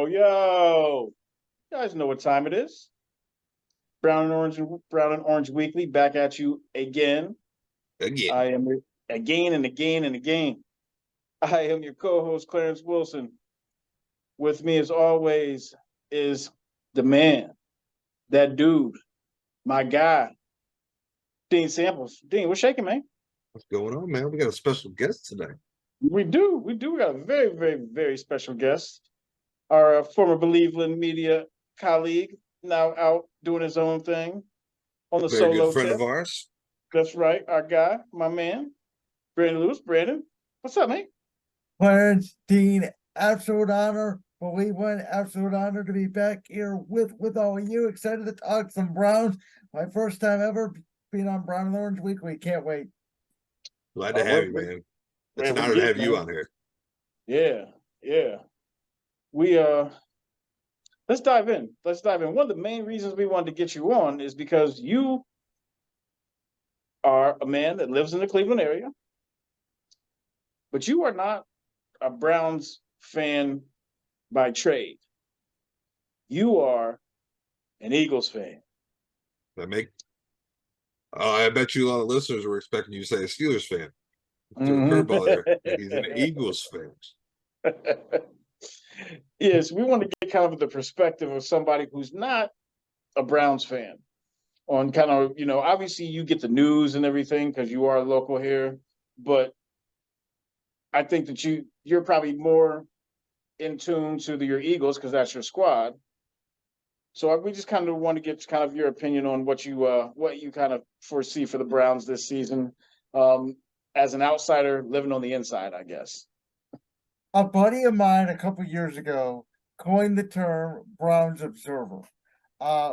Yo. You guys know what time it is. Brown and Orange Weekly back at you again. Again. I am again and again and again. I am your co-host, Clarence Wilson. With me, as always, is the man, that dude, my guy, Dean Samples. Dean, what's shaking, man? What's going on, man? We got a special guest today. We do. We got a very, very, very special guest. Our former Believeland media colleague, now out doing his own thing on the Very good solo friend tip. of ours. That's right, our guy, my man, Brandon Lewis. Brandon, what's up, mate? Clarence Dean, absolute honor. Believe one, absolute honor to be back here with all of you. Excited to talk some Browns. My first time ever being on Brown and Orange Weekly. Can't wait. Glad to have you, man. It's an we honor to have man. you on here. Yeah. We let's dive in. One of the main reasons we wanted to get you on is because you are a man that lives in the Cleveland area, but you are not a Browns fan by trade. You are an Eagles fan. I bet you a lot of listeners were expecting you to say a Steelers fan. Threw a curveball there. He's an Eagles fan. Yes, we want to get kind of the perspective of somebody who's not a Browns fan on kind of, obviously you get the news and everything because you are local here, but I think that you're probably more in tune to your Eagles because that's your squad. So we just kind of want to get kind of your opinion on what you kind of foresee for the Browns this season, as an outsider living on the inside, I guess. A buddy of mine a couple years ago coined the term Browns Observer,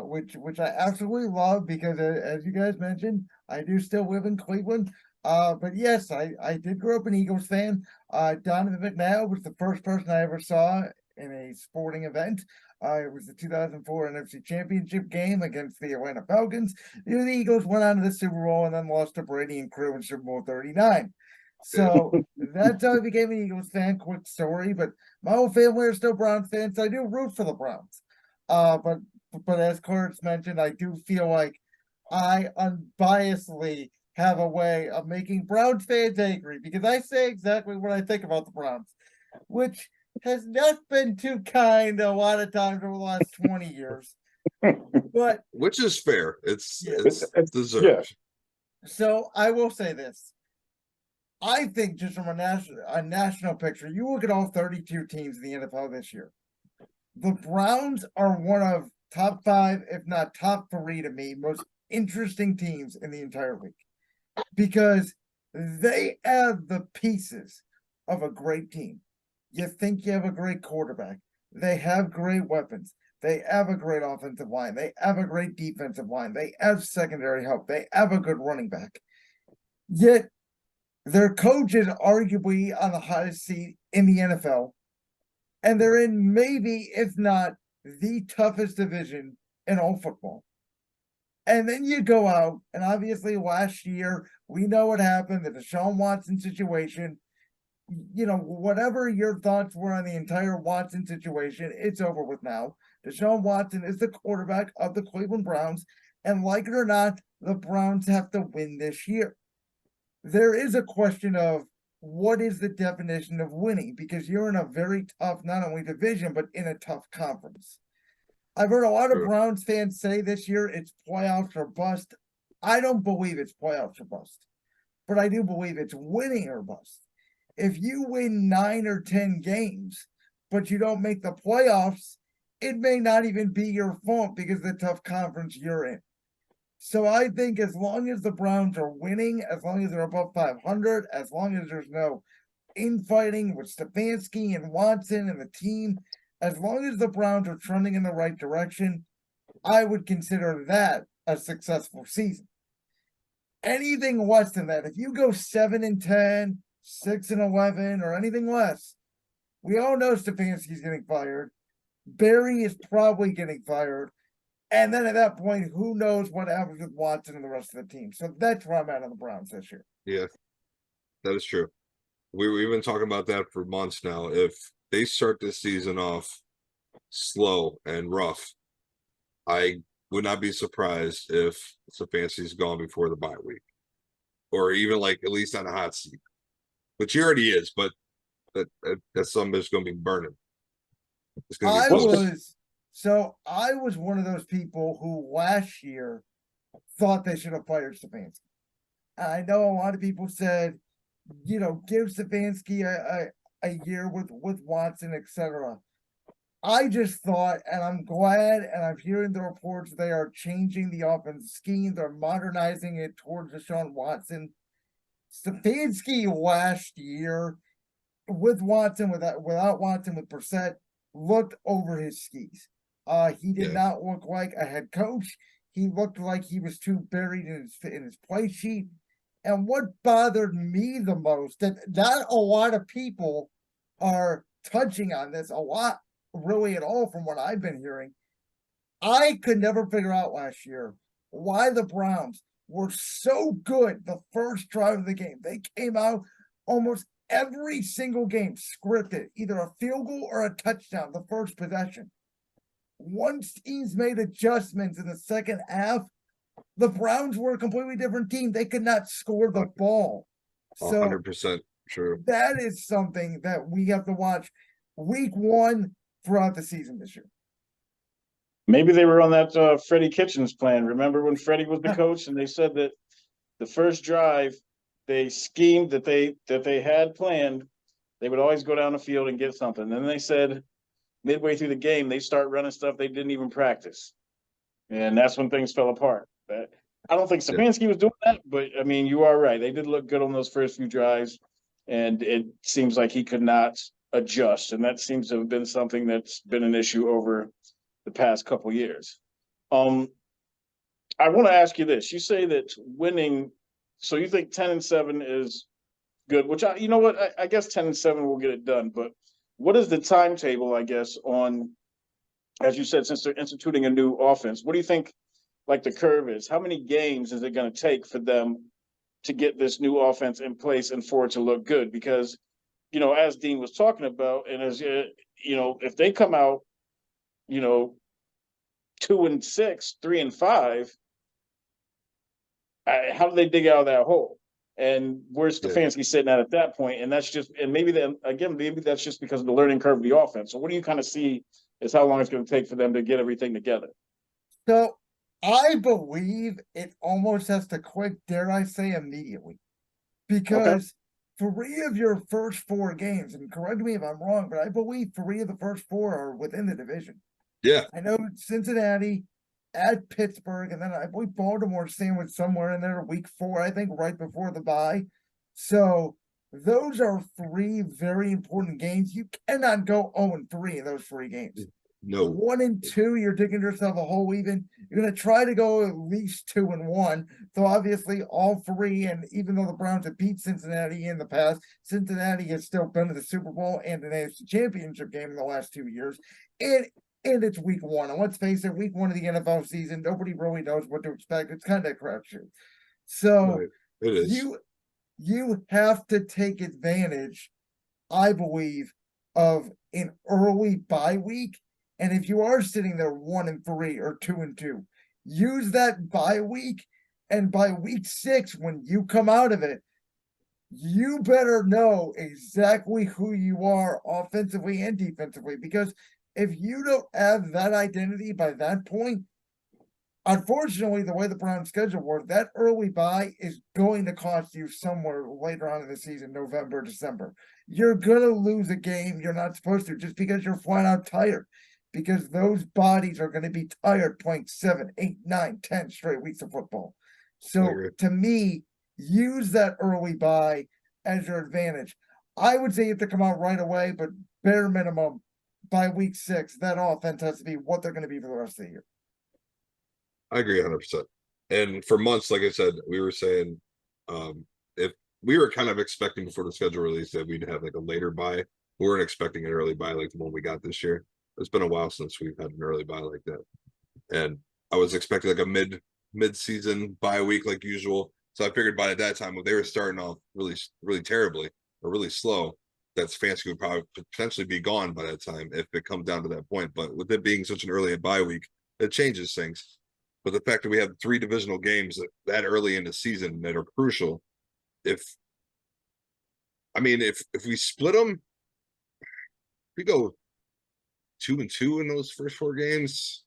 which I absolutely love because, as you guys mentioned, I do still live in Cleveland. But yes, I did grow up an Eagles fan. Donovan McNabb was the first person I ever saw in a sporting event. It was the 2004 NFC Championship game against the Atlanta Falcons. The Eagles went on to the Super Bowl and then lost to Brady and crew in Super Bowl 39. So that's how I became an Eagles fan. Quick story, but my whole family are still Browns fans. So I do root for the Browns. But as Clarence mentioned, I do feel like I unbiasedly have a way of making Browns fans angry because I say exactly what I think about the Browns, which has not been too kind a lot of times over the last 20 years. But which is fair. It's deserved. Yeah. So I will say this. I think just from a national picture, you look at all 32 teams in the NFL this year. The Browns are one of top 5, if not top 3 to me, most interesting teams in the entire league because they have the pieces of a great team. You think you have a great quarterback. They have great weapons. They have a great offensive line. They have a great defensive line. They have secondary help. They have a good running back. Yet their coach is arguably on the hottest seat in the NFL. And they're in maybe, if not, the toughest division in all football. And then you go out, and obviously last year, we know what happened, the Deshaun Watson situation. Whatever your thoughts were on the entire Watson situation, it's over with now. Deshaun Watson is the quarterback of the Cleveland Browns, and like it or not, the Browns have to win this year. There is a question of what is the definition of winning, because you're in a very tough, not only division, but in a tough conference. I've heard a lot of Browns fans say this year it's playoffs or bust. I don't believe it's playoffs or bust, but I do believe it's winning or bust. If you win 9 or 10 games, but you don't make the playoffs, it may not even be your fault because of the tough conference you're in. So I think as long as the Browns are winning, as long as they're above 500, as long as there's no infighting with Stefanski and Watson and the team, as long as the Browns are trending in the right direction, I would consider that a successful season. Anything less than that, if you go 7-10, 6-11, or anything less, we all know Stefanski's getting fired. Barry is probably getting fired. And then at that point, who knows what happens with Watson and the rest of the team. So that's where I'm at on the Browns this year. Yeah, that is true. We've been talking about that for months now. If they start this season off slow and rough, I would not be surprised if Stefanski's gone before the bye week, or even like at least on a hot seat, which he already is. But that's something that's going to be burning. It's going to be I What's close. the- was I was one of those people who last year thought they should have fired Stefanski. I know a lot of people said, give Stefanski a year with Watson, etc. I just thought, and I'm glad, and I'm hearing the reports they are changing the offensive scheme. They're modernizing it towards Deshaun Watson. Stefanski last year with Watson, without Watson, with Brissett, looked over his skis. He did Yeah. not look like a head coach. He looked like he was too buried in his play sheet. And what bothered me the most, that not a lot of people are touching on this a lot, really at all, from what I've been hearing. I could never figure out last year why the Browns were so good the first drive of the game. They came out almost every single game scripted, either a field goal or a touchdown the first possession. Once teams made adjustments in the second half, the Browns were a completely different team. They could not score the ball. So 100% true. that is something that we have to watch week one throughout the season this year. Maybe they were on that Freddie Kitchens plan. Remember when Freddie was the coach and they said that the first drive they schemed that they had planned, they would always go down the field and get something. Then they said midway through the game they start running stuff they didn't even practice, and that's when things fell apart. But I don't think Stefanski was doing that, but I mean, you are right. They did look good on those first few drives, and it seems like he could not adjust, and that seems to have been something that's been an issue over the past couple years. I want to ask you this. You say that winning, so you think 10-7 is good, which you know what, I guess 10-7 will get it done, but what is the timetable, I guess, on, as you said, since they're instituting a new offense, what do you think like the curve is? How many games is it going to take for them to get this new offense in place and for it to look good? Because, as Dean was talking about, and as if they come out 2-6, 3-5, how do they dig out of that hole? And where's Stefanski sitting at that point? And that's just, and maybe that's just because of the learning curve of the offense. So what do you kind of see as how long it's going to take for them to get everything together? So I believe it almost has to click, dare I say, immediately. Because 3 of your first 4 games, and correct me if I'm wrong, but I believe 3 of the first 4 are within the division. Yeah. I know Cincinnati, at Pittsburgh, and then I believe Baltimore sandwiched somewhere in there week 4, I think, right before the bye. So those are 3 very important games. You cannot go 0-3 in those 3 games. No. 1 and 2, you're digging yourself a hole even. You're going to try to go at least 2-1. So obviously all 3, and even though the Browns have beat Cincinnati in the past, Cincinnati has still been to the Super Bowl and an AFC Championship game in the last 2 years. And it's week 1. And let's face it, week 1 of the NFL season, nobody really knows what to expect. It's kind of a crapshoot. So Right. It is. you have to take advantage, I believe, of an early bye week. And if you are sitting there 1-3 or 2-2, use that bye week. And by week 6, when you come out of it, you better know exactly who you are offensively and defensively, because if you don't have that identity by that point, unfortunately, the way the Browns schedule works, that early bye is going to cost you somewhere later on in the season, November, December. You're going to lose a game you're not supposed to just because you're flat out tired, because those bodies are going to be tired playing 7, 8, 9, 10 straight weeks of football. So to me, use that early bye as your advantage. I would say you have to come out right away, but bare minimum, by week 6, that offense has to be what they're going to be for the rest of the year. I agree 100%. And for months, like I said, we were saying, if we were kind of expecting before the schedule release that we'd have like a later bye, we weren't expecting an early bye like the one we got this year. It's been a while since we've had an early bye like that. And I was expecting like a mid-season bye week like usual. So I figured by that time, when they were starting off really, really terribly or really slow, that Stefanski would probably potentially be gone by that time if it comes down to that point. But with it being such an early bye week, it changes things. But the fact that we have 3 divisional games that early in the season that are crucial, if we split them, we go 2-2 in those first 4 games,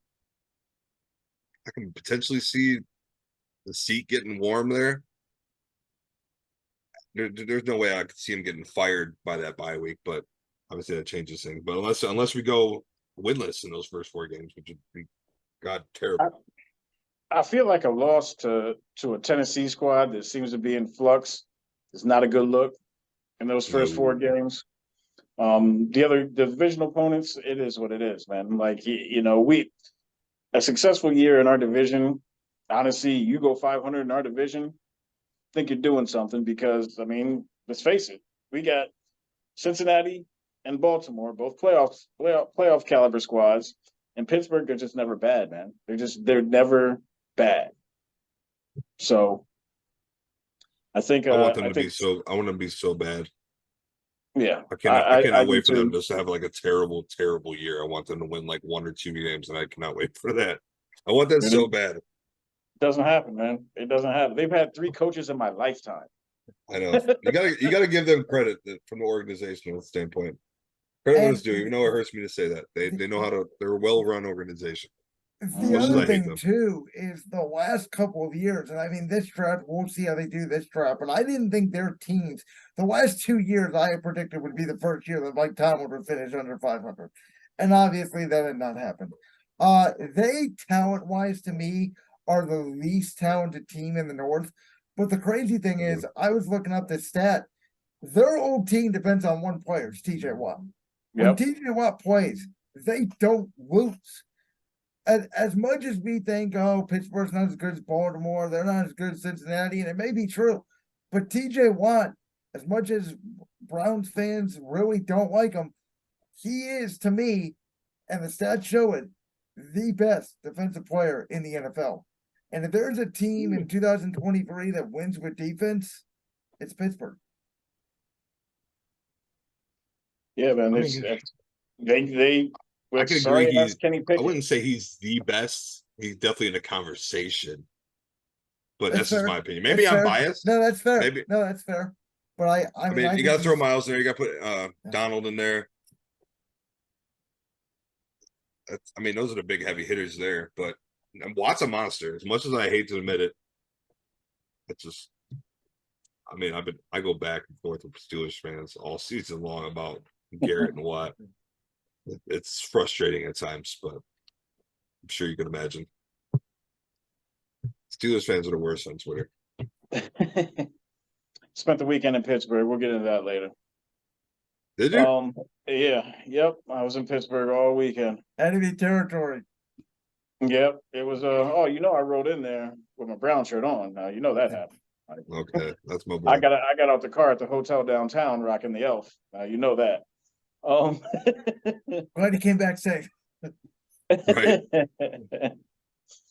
I can potentially see the seat getting warm there. There's no way I could see him getting fired by that bye week, but obviously that changes things. But unless we go winless in those first 4 games, which would be terrible. I feel like a loss to a Tennessee squad that seems to be in flux is not a good look in those first 4 games. The divisional opponents, it is what it is, man. Like a successful year in our division. Honestly, you go 500 in our division, think you're doing something because let's face it, we got Cincinnati and Baltimore, both playoff caliber squads, and Pittsburgh are just never bad, man. They're never bad. So I think I want them to be so bad. Yeah. I cannot wait for them too. just to have like a terrible, terrible year. I want them to win like 1 or 2 games, and I cannot wait for that. I want that so bad. It doesn't happen, man. It doesn't happen. They've had 3 coaches in my lifetime. I know. You gotta give them credit from the organizational standpoint. Credit what it's due, even though it hurts me to say that. They know they're a well-run organization. The other thing too is the last couple of years, and this draft, we'll see how they do this draft, but I didn't think their teams, the last 2 years I had predicted would be the first year that Mike Tomlin would finish under 500. And obviously that did not happen. They talent-wise to me are the least talented team in the North. But the crazy thing is, I was looking up this stat. Their old team depends on one player, it's TJ Watt. When TJ Watt plays, they don't lose. As much as we think, Pittsburgh's not as good as Baltimore, they're not as good as Cincinnati, and it may be true, but TJ Watt, as much as Browns fans really don't like him, he is, to me, and the stats show it, the best defensive player in the NFL. And if there's a team in 2023 that wins with defense, it's Pittsburgh. Yeah, man. They I can agree. Kenny Pickett. I wouldn't say he's the best. He's definitely in the conversation. But that's just my opinion. Maybe I'm biased. No, that's fair. No, that's fair. But I mean, you got to throw Miles in there. You got to put Donald in there. Those are the big heavy hitters there. But Watt's a monster. As much as I hate to admit it, it's just. I go back and forth with Steelers fans all season long about Garrett and Watt. It's frustrating at times, but I'm sure you can imagine. Steelers fans are the worst on Twitter. Spent the weekend in Pittsburgh. We'll get into that later. Did you? Yeah. Yep. I was in Pittsburgh all weekend. Enemy territory. Yep. It was I rode in there with my brown shirt on. Now you know that happened. Okay, that's my boy. I got out the car at the hotel downtown rocking the elf. You know that. Glad he came back safe. Right.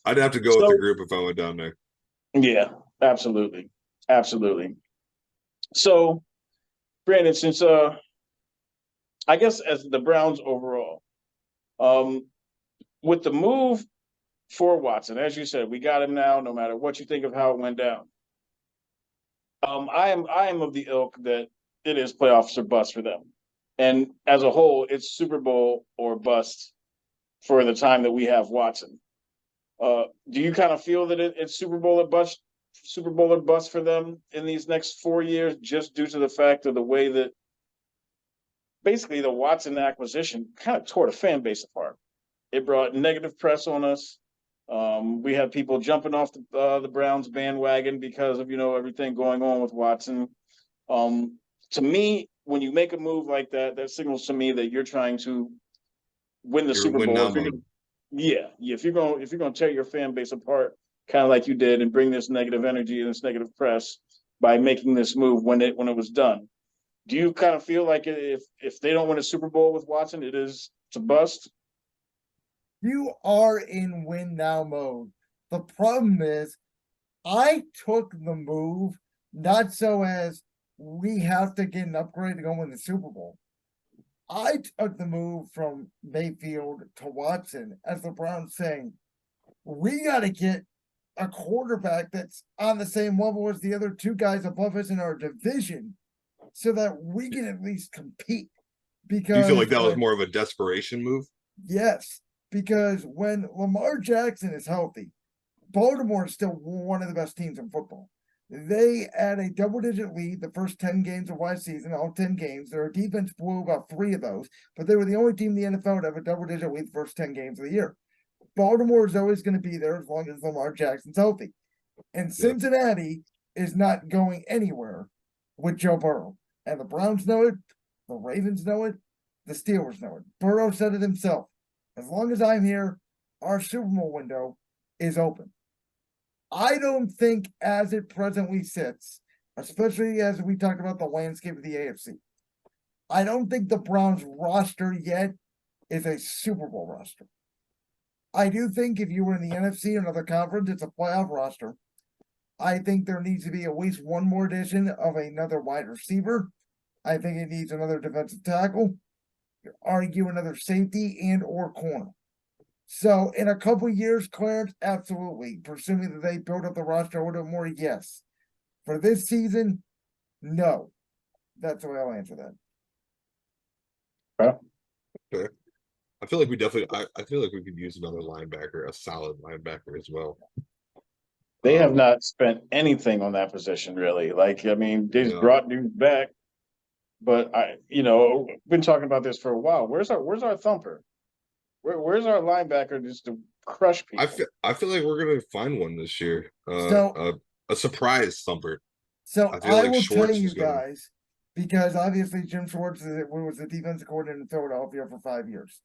I'd have to go with the group if I went down there. Yeah, absolutely. Absolutely. So, Brandon, since I guess as the Browns overall, with the move for Watson, as you said, we got him now, no matter what you think of how it went down. I am of the ilk that it is playoffs or bust for them. And as a whole, it's Super Bowl or bust for the time that we have Watson. Do you kind of feel that it's Super Bowl or bust for them in these next 4 years, just due to the fact of the way that basically the Watson acquisition kind of tore the fan base apart? It brought negative press on us. We had people jumping off the Browns bandwagon because of everything going on with Watson. To me, when you make a move like that, that signals to me that you're trying to win the Super Bowl. If you're going to tear your fan base apart, kind of like you did, and bring this negative energy and this negative press by making this move when it was done, do you kind of feel like if they don't win a Super Bowl with Watson, it's a bust? You are in win now mode. The problem is, I took the move not so as we have to get an upgrade to go win the Super Bowl. I took the move from Mayfield to Watson as the Browns saying, we got to get a quarterback that's on the same level as the other two guys above us in our division so that we can at least compete. Do you Because feel like that was more of a desperation move? yes, because when Lamar Jackson is healthy, Baltimore is still one of the best teams in football. They had a double-digit lead the first 10 games of last season, all 10 games. Their defense blew about 3 of those, but they were the only team in the NFL to have a double-digit lead the first 10 games of the year. Baltimore is always going to be there as long as Lamar Jackson's healthy. And Cincinnati is not going anywhere with Joe Burrow. And the Browns know it, the Ravens know it, the Steelers know it. Burrow said it himself. As long as I'm here, our Super Bowl window is open. I don't think, as it presently sits, especially as we talk about the landscape of the AFC, I don't think the Browns roster yet is a Super Bowl roster. I do think if you were in the NFC or another conference, it's a playoff roster. I think there needs to be at least one more addition of another wide receiver. I think it needs another defensive tackle, argue another safety and or corner. So in a couple years, Clarence, absolutely. Presuming that they build up the roster a little bit more, yes. For this season, no. That's the way I'll answer that. Okay. I feel like we definitely. I feel like we could use another linebacker, a solid linebacker as well. They have not spent anything on that position really. Like, I mean, they just No. brought dudes back, but been talking about this for a while. Where's our thumper? Where's our linebacker just to crush people? I feel like we're gonna find one this year. So- A surprise thumper. So I feel I like will tell Schwartz you is gonna- guys, because obviously Jim Schwartz was the defensive coordinator in Philadelphia for 5 years.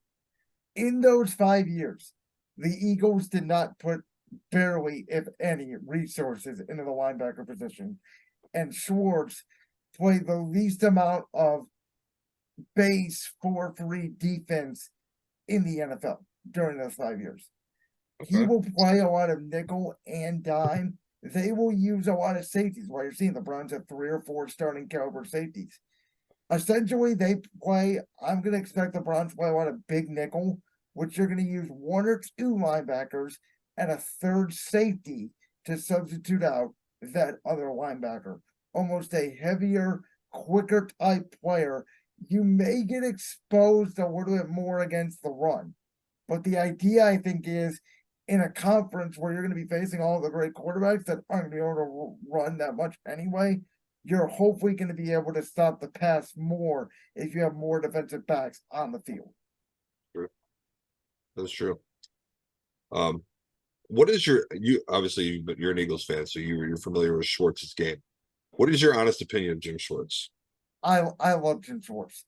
In those 5 years, the Eagles did not put barely, if any, resources into the linebacker position. And Schwartz played the least amount of base 4-3 defense in the NFL during those 5 years. He Okay. will play a lot of nickel and dime. They will use a lot of safeties. While you're seeing the Browns have 3 or 4 starting caliber safeties. Essentially, they play. I'm going to expect the Browns to play a lot of big nickel, which you're going to use 1 or 2 linebackers and a third safety to substitute out that other linebacker. Almost a heavier, quicker type player. You may get exposed a little bit more against the run. But the idea, I think, is in a conference where you're going to be facing all the great quarterbacks that aren't going to be able to run that much anyway, you're hopefully going to be able to stop the pass more if you have more defensive backs on the field. That's true. What is you obviously you're an Eagles fan, so you're familiar with Schwartz's game. What is your honest opinion of Jim Schwartz? I love Jim Schwartz.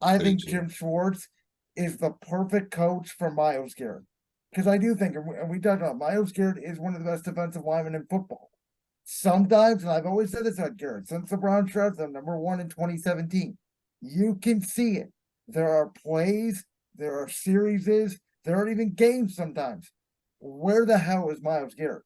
I do think too. Jim Schwartz is the perfect coach for Myles Garrett. Because I do think, and we talked about Myles Garrett is one of the best defensive linemen in football. Sometimes, and I've always said this about Garrett, since the Browns drafted him number 1 in 2017, you can see it. There are plays, there are series, there aren't even games sometimes. Where the hell is Myles Garrett?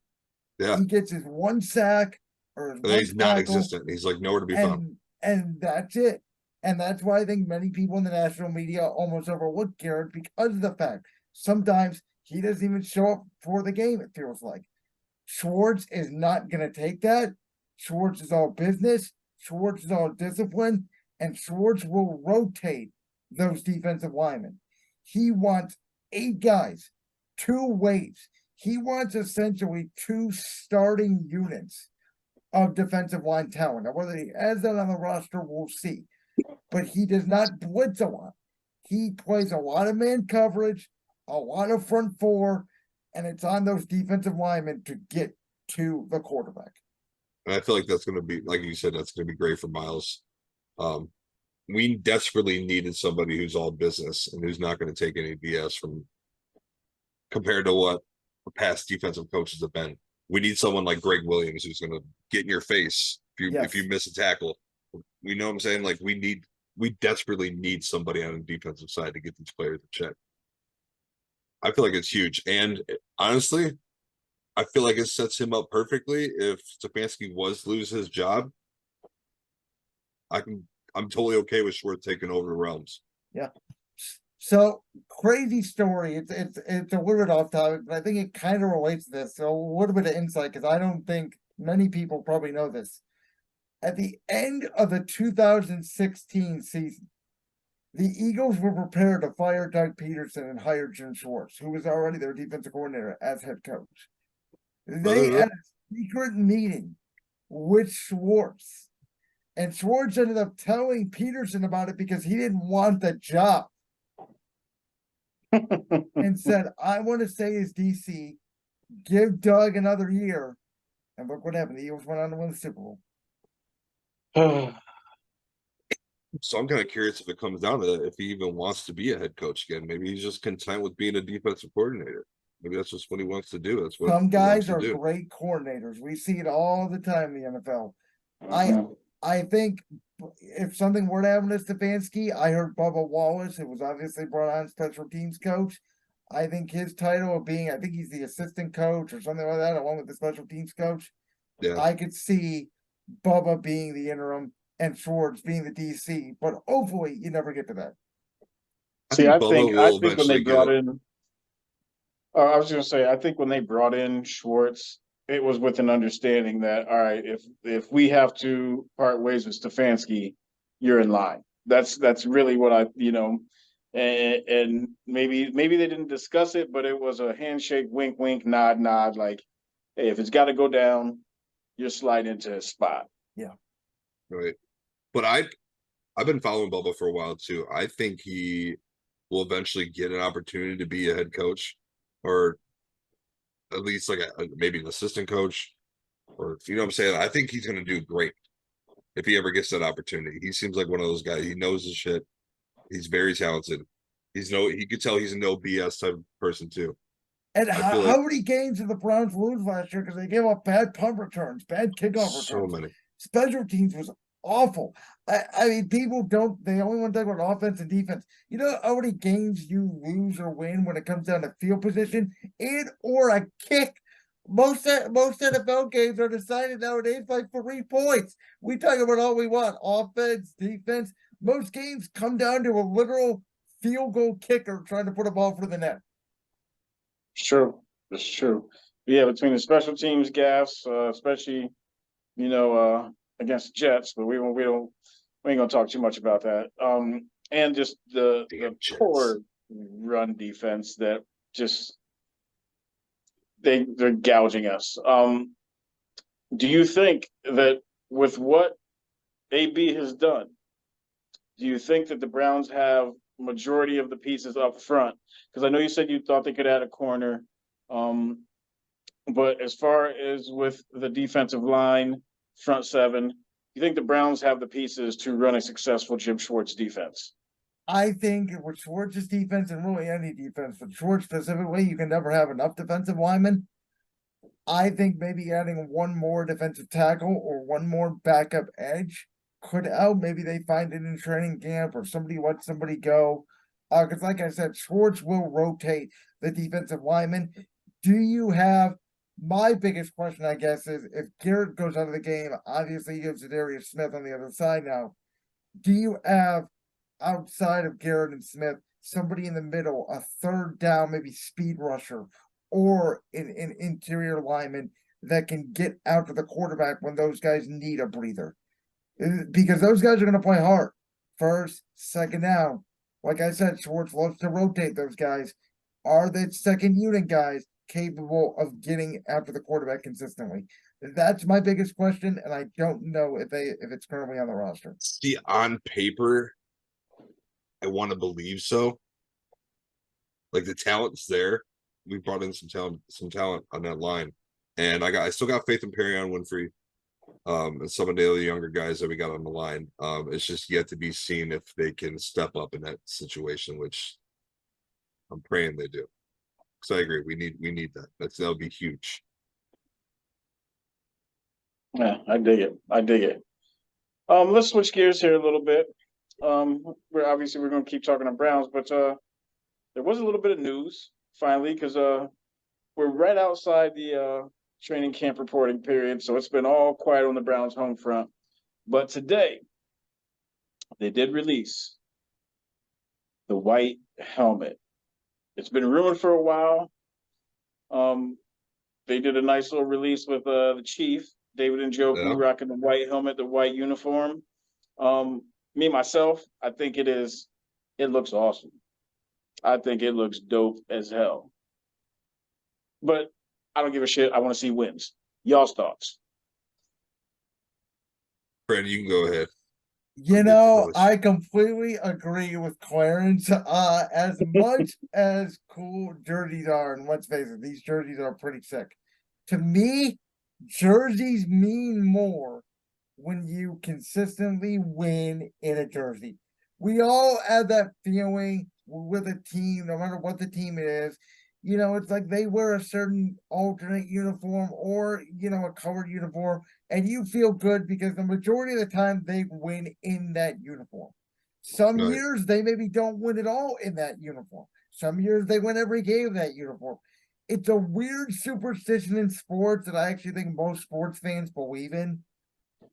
Yeah. He gets his 1 sack or his And 1 he's tackle, non-existent. He's like nowhere to be found. and that's it. And that's why I think many people in the national media almost overlook Garrett because of the fact sometimes he doesn't even show up for the game, it feels like. Schwartz is not going to take that. Schwartz is all business. Schwartz is all discipline. And Schwartz will rotate those defensive linemen. He wants 8 guys, 2 waves. He wants essentially 2 starting units of defensive line talent. Now, whether he has that on the roster, we'll see. But he does not blitz a lot. He plays a lot of man coverage, a lot of front 4, and it's on those defensive linemen to get to the quarterback. And I feel like that's going to be, like you said, that's going to be great for Myles. We desperately needed somebody who's all business and who's not going to take any BS from compared to what past defensive coaches have been. We need someone like Greg Williams who's going to get in your face if you miss a tackle. We know what I'm saying? Like we desperately need somebody on the defensive side to get these players in check. I feel like it's huge. And honestly, I feel like it sets him up perfectly if Stefanski was to lose his job. I'm totally okay with Schwartz taking over the realms. So crazy story. It's a little bit off topic, but I think it kind of relates to this. So a little bit of insight because I don't think many people probably know this. At the end of the 2016 season, the Eagles were prepared to fire Doug Peterson and hire Jim Schwartz, who was already their defensive coordinator as head coach. They had a secret meeting with Schwartz, and Schwartz ended up telling Peterson about it because he didn't want the job and said, I want to stay as DC, give Doug another year. And look what happened. The Eagles went on to win the Super Bowl. So I'm kind of curious if it comes down to that, if he even wants to be a head coach again. Maybe he's just content with being a defensive coordinator. Maybe that's just what he wants to do. That's what Some he wants guys to are do. great coordinators. We see it all the time in the NFL. Mhm. I think if something were to happen to Stefanski, I heard Bubba Wallace, who was obviously brought on special teams coach. I think his title of being, I think he's the assistant coach or something like that, along with the special teams coach. Yeah. I could see Bubba being the interim and Schwartz being the DC, but hopefully you never get to that. See, I Bubba think will when they eventually get brought it. in, I was going to say, I think when they brought in Schwartz, it was with an understanding that, all right, if we have to part ways with Stefanski, you're in line. That's really what and maybe they didn't discuss it, but it was a handshake, wink, wink, nod, nod. Like, hey, if it's got to go down, you're sliding into his spot. Right. But I've been following Bubba for a while too. I think he will eventually get an opportunity to be a head coach, or at least like maybe an assistant coach, or you know what I'm saying. I think he's going to do great if he ever gets that opportunity. He seems like one of those guys. He knows his shit. He's very talented. He could tell he's a no BS type of person too. And I feel how like many games did the Browns lose last year because they gave up bad punt returns, bad kickoff so returns? many. Special teams was awful. I mean, people they only want to talk about offense and defense. You know how many games you lose or win when it comes down to field position and or a kick? Most NFL games are decided nowadays by 3 points. We talk about all we want, offense, defense. Most games come down to a literal field goal kicker trying to put a ball for the net. It's true. It's true. Yeah, between the special teams gaffes, especially against the Jets, but we ain't gonna talk too much about that. And just the poor run defense that just they're gouging us. Do you think that with what AB has done, do you think that the Browns have majority of the pieces up front? Because I know you said you thought they could add a corner. But as far as with the defensive line, front seven, you think the Browns have the pieces to run a successful Jim Schwartz defense? I think with Schwartz's defense and really any defense, but Schwartz specifically, you can never have enough defensive linemen. I think maybe adding one more defensive tackle or one more backup edge could help. Maybe they find it in training camp or somebody lets somebody go. Because like I said, Schwartz will rotate the defensive linemen. Do you have my biggest question, I guess, is if Garrett goes out of the game, obviously you have Zadarius Smith on the other side now. Do you have outside of Garrett and Smith, somebody in the middle, a third down, maybe speed rusher, or an interior lineman that can get out to the quarterback when those guys need a breather? Because those guys are going to play hard. First, second down. Like I said, Schwartz loves to rotate those guys. Are the second unit guys capable of getting after the quarterback consistently? That's my biggest question, and I don't know if it's currently on the roster. See, on paper, I want to believe so. Like the talent's there. We brought in some talent on that line, and I still got faith in Perrion Winfrey, and some of the other younger guys that we got on the line. It's just yet to be seen if they can step up in that situation, which I'm praying they do. Because I agree, we need that. That would be huge. Yeah, I dig it. I dig it. Let's switch gears here a little bit. We're going to keep talking to Browns, but there was a little bit of news finally because we're right outside the training camp reporting period, so it's been all quiet on the Browns home front. But today, they did release the white helmet. It's been rumored for a while. Um, they did a nice little release with the Chief, David and Njoku, Yeah. rocking the white helmet, the white uniform. Me myself, I think it is. It looks awesome. I think it looks dope as hell. But I don't give a shit. I want to see wins. Y'all's thoughts? Brandon, you can go ahead. You I'll get know, yours. I completely agree with Clarence. As much as cool jerseys are, and let's face it, these jerseys are pretty sick. To me, jerseys mean more when you consistently win in a jersey. We all have that feeling with a team, no matter what the team is. You know, it's like they wear a certain alternate uniform or, you know, a colored uniform, and you feel good because the majority of the time they win in that uniform. Some Right. years they maybe don't win at all in that uniform. Some years they win every game of that uniform. It's a weird superstition in sports that I actually think most sports fans believe in.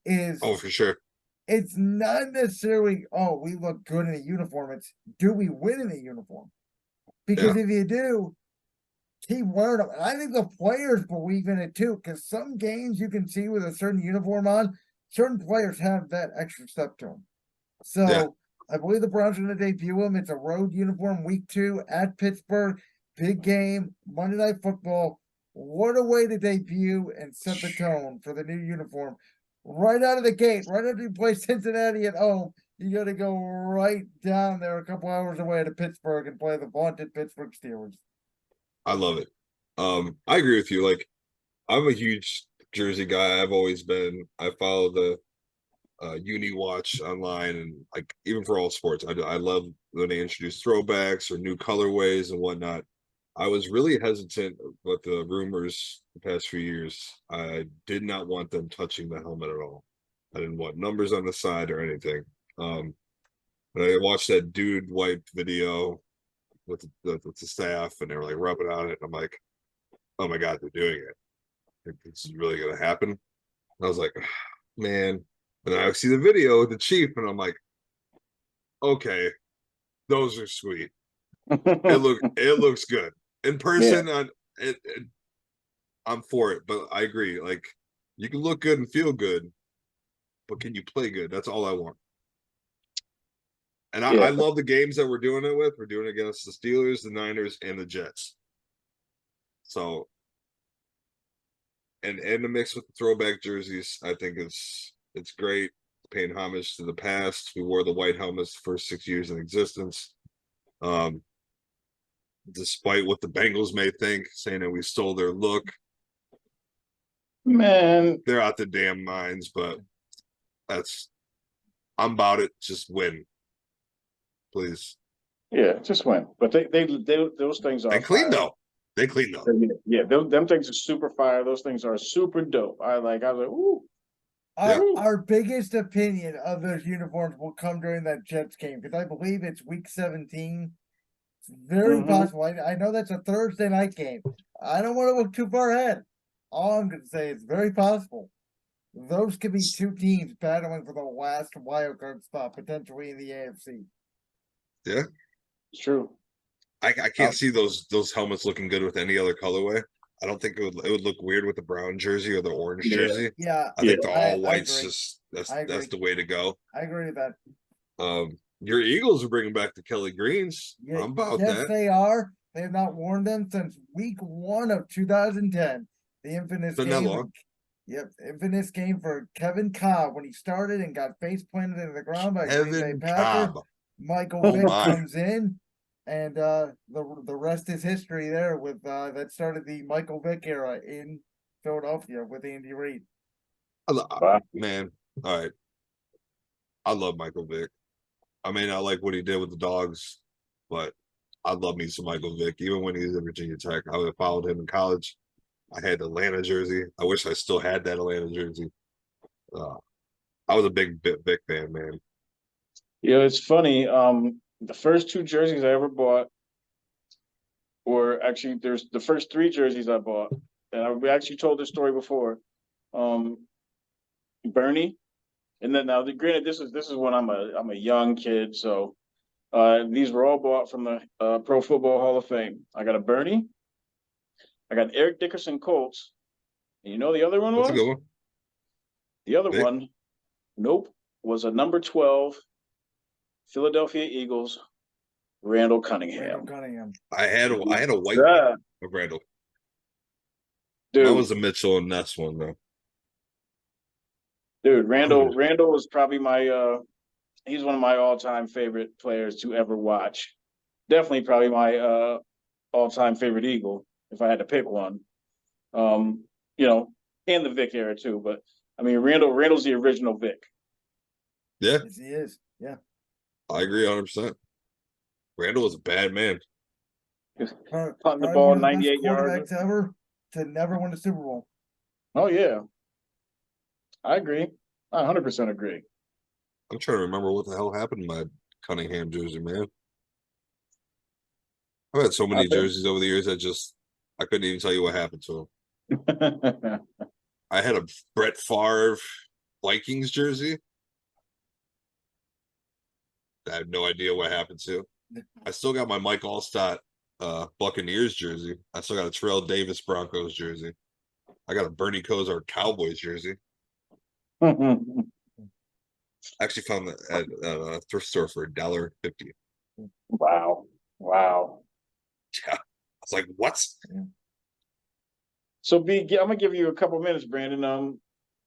Is Oh, for sure. it's not necessarily, oh, we look good in a uniform. It's, do we win in a uniform? Because Yeah. if you do, keep wearing them. And I think the players believe in it too, because some games you can see with a certain uniform on, certain players have that extra step to them. So Yeah. I believe the Browns are going to debut him. It's a road uniform, week 2 at Pittsburgh. Big game, Monday Night Football. What a way to debut and set the tone for the new uniform. Right out of the gate, right after you play Cincinnati at home, you got to go right down there a couple hours away to Pittsburgh and play the vaunted Pittsburgh Steelers. I love it. I agree with you. Like, I'm a huge jersey guy. I've always been. I follow the Uni Watch online, and like even for all sports, I love when they introduce throwbacks or new colorways and whatnot. I was really hesitant with the rumors the past few years. I did not want them touching the helmet at all. I didn't want numbers on the side or anything. But I watched that dude wipe video with the staff, and they were like rubbing on it. And I'm like, oh my god, they're doing it. Like, this is really gonna happen. And I was like, man. And then I see the video with the Chief, and I'm like, okay, those are sweet. It looks good in person. I'm for it, but I agree. Like, you can look good and feel good, but can you play good? That's all I want. And I Yeah, love the games that we're doing it with. We're doing it against the Steelers, the Niners, and the Jets. So, and the mix with the throwback jerseys, I think it's great. Paying homage to the past. We wore the white helmets the first 6 years in existence. Despite what the Bengals may think, saying that we stole their look, man. they're out the damn minds. But I'm about it. Just win, please. Yeah, just win. But they those things are And clean fire. though. They cleaned up. Yeah, them things are super fire. Those things are super dope. I was like, ooh. Yeah. Our biggest opinion of those uniforms will come during that Jets game because I believe it's week 17. It's very possible. I know that's a Thursday night game. I don't want to look too far ahead. All I'm going to say is very possible. Those could be two teams battling for the last wild card spot potentially in the AFC. Yeah. It's true. I can't see those helmets looking good with any other colorway. I don't think it would look weird with the brown jersey or the orange jersey. Yeah. I think the I all whites agree. just I agree. that's the way to go. I agree with that. Your Eagles are bringing back the Kelly Greens. Yeah, I'm about yes, that. they are. They have not worn them since week 1 of 2010. The infamous Been that game. long? Yep, infamous game for Kevin Cobb when he started and got face planted into the ground by Green Bay Kevin Packer. Cobb. Michael Oh Vick my. comes in, and the rest is history there with that started the Michael Vick era in Philadelphia with Andy Reid. Man, all right. I love Michael Vick. I may not like what he did with the dogs, but I love me some Michael Vick. Even when he was at Virginia Tech, I would have followed him in college. I had the Atlanta jersey. I wish I still had that Atlanta jersey. I was a big Vic fan, man. Yeah, it's funny. The first 2 jerseys I ever bought were actually there's the first 3 jerseys I bought, and we actually told this story before. Bernie And then now, granted, this is when I'm a young kid, so these were all bought from the Pro Football Hall of Fame. I got a Bernie, I got Eric Dickerson Colts, and you know the other one That's a good was one. the other Vic? one. Nope, was a number 12 Philadelphia Eagles, Randall Cunningham. Randall Cunningham. I had a white Yeah, one of Randall. Mine dude, was a Mitchell and Ness one though. dude, Oh, Randall was probably my he's one of my all-time favorite players to ever watch. Definitely probably my all-time favorite Eagle if I had to pick one. Um, you know, and the Vic era too. But I mean, Randall's the original Vic. yeah, Yes, he is. Yeah. I agree 100%. Randall was a bad man. Punting the Probably ball one of the best 98 quarterbacks yards. ever to never win a Super Bowl. Oh yeah, I agree. I 100% agree. I'm trying to remember what the hell happened to my Cunningham jersey, man. I've had so I many jerseys over the years that just I couldn't even tell you what happened to them. think. I had a Brett Favre Vikings jersey. I have no idea what happened to. I still got my Mike Allstott Buccaneers jersey. I still got a Terrell Davis Broncos jersey. I got a Bernie Kosar Cowboys jersey. I actually found that at a thrift store for $1.50. Wow. Wow. Yeah. I was like, what? So I'm gonna give you a couple minutes, Brandon.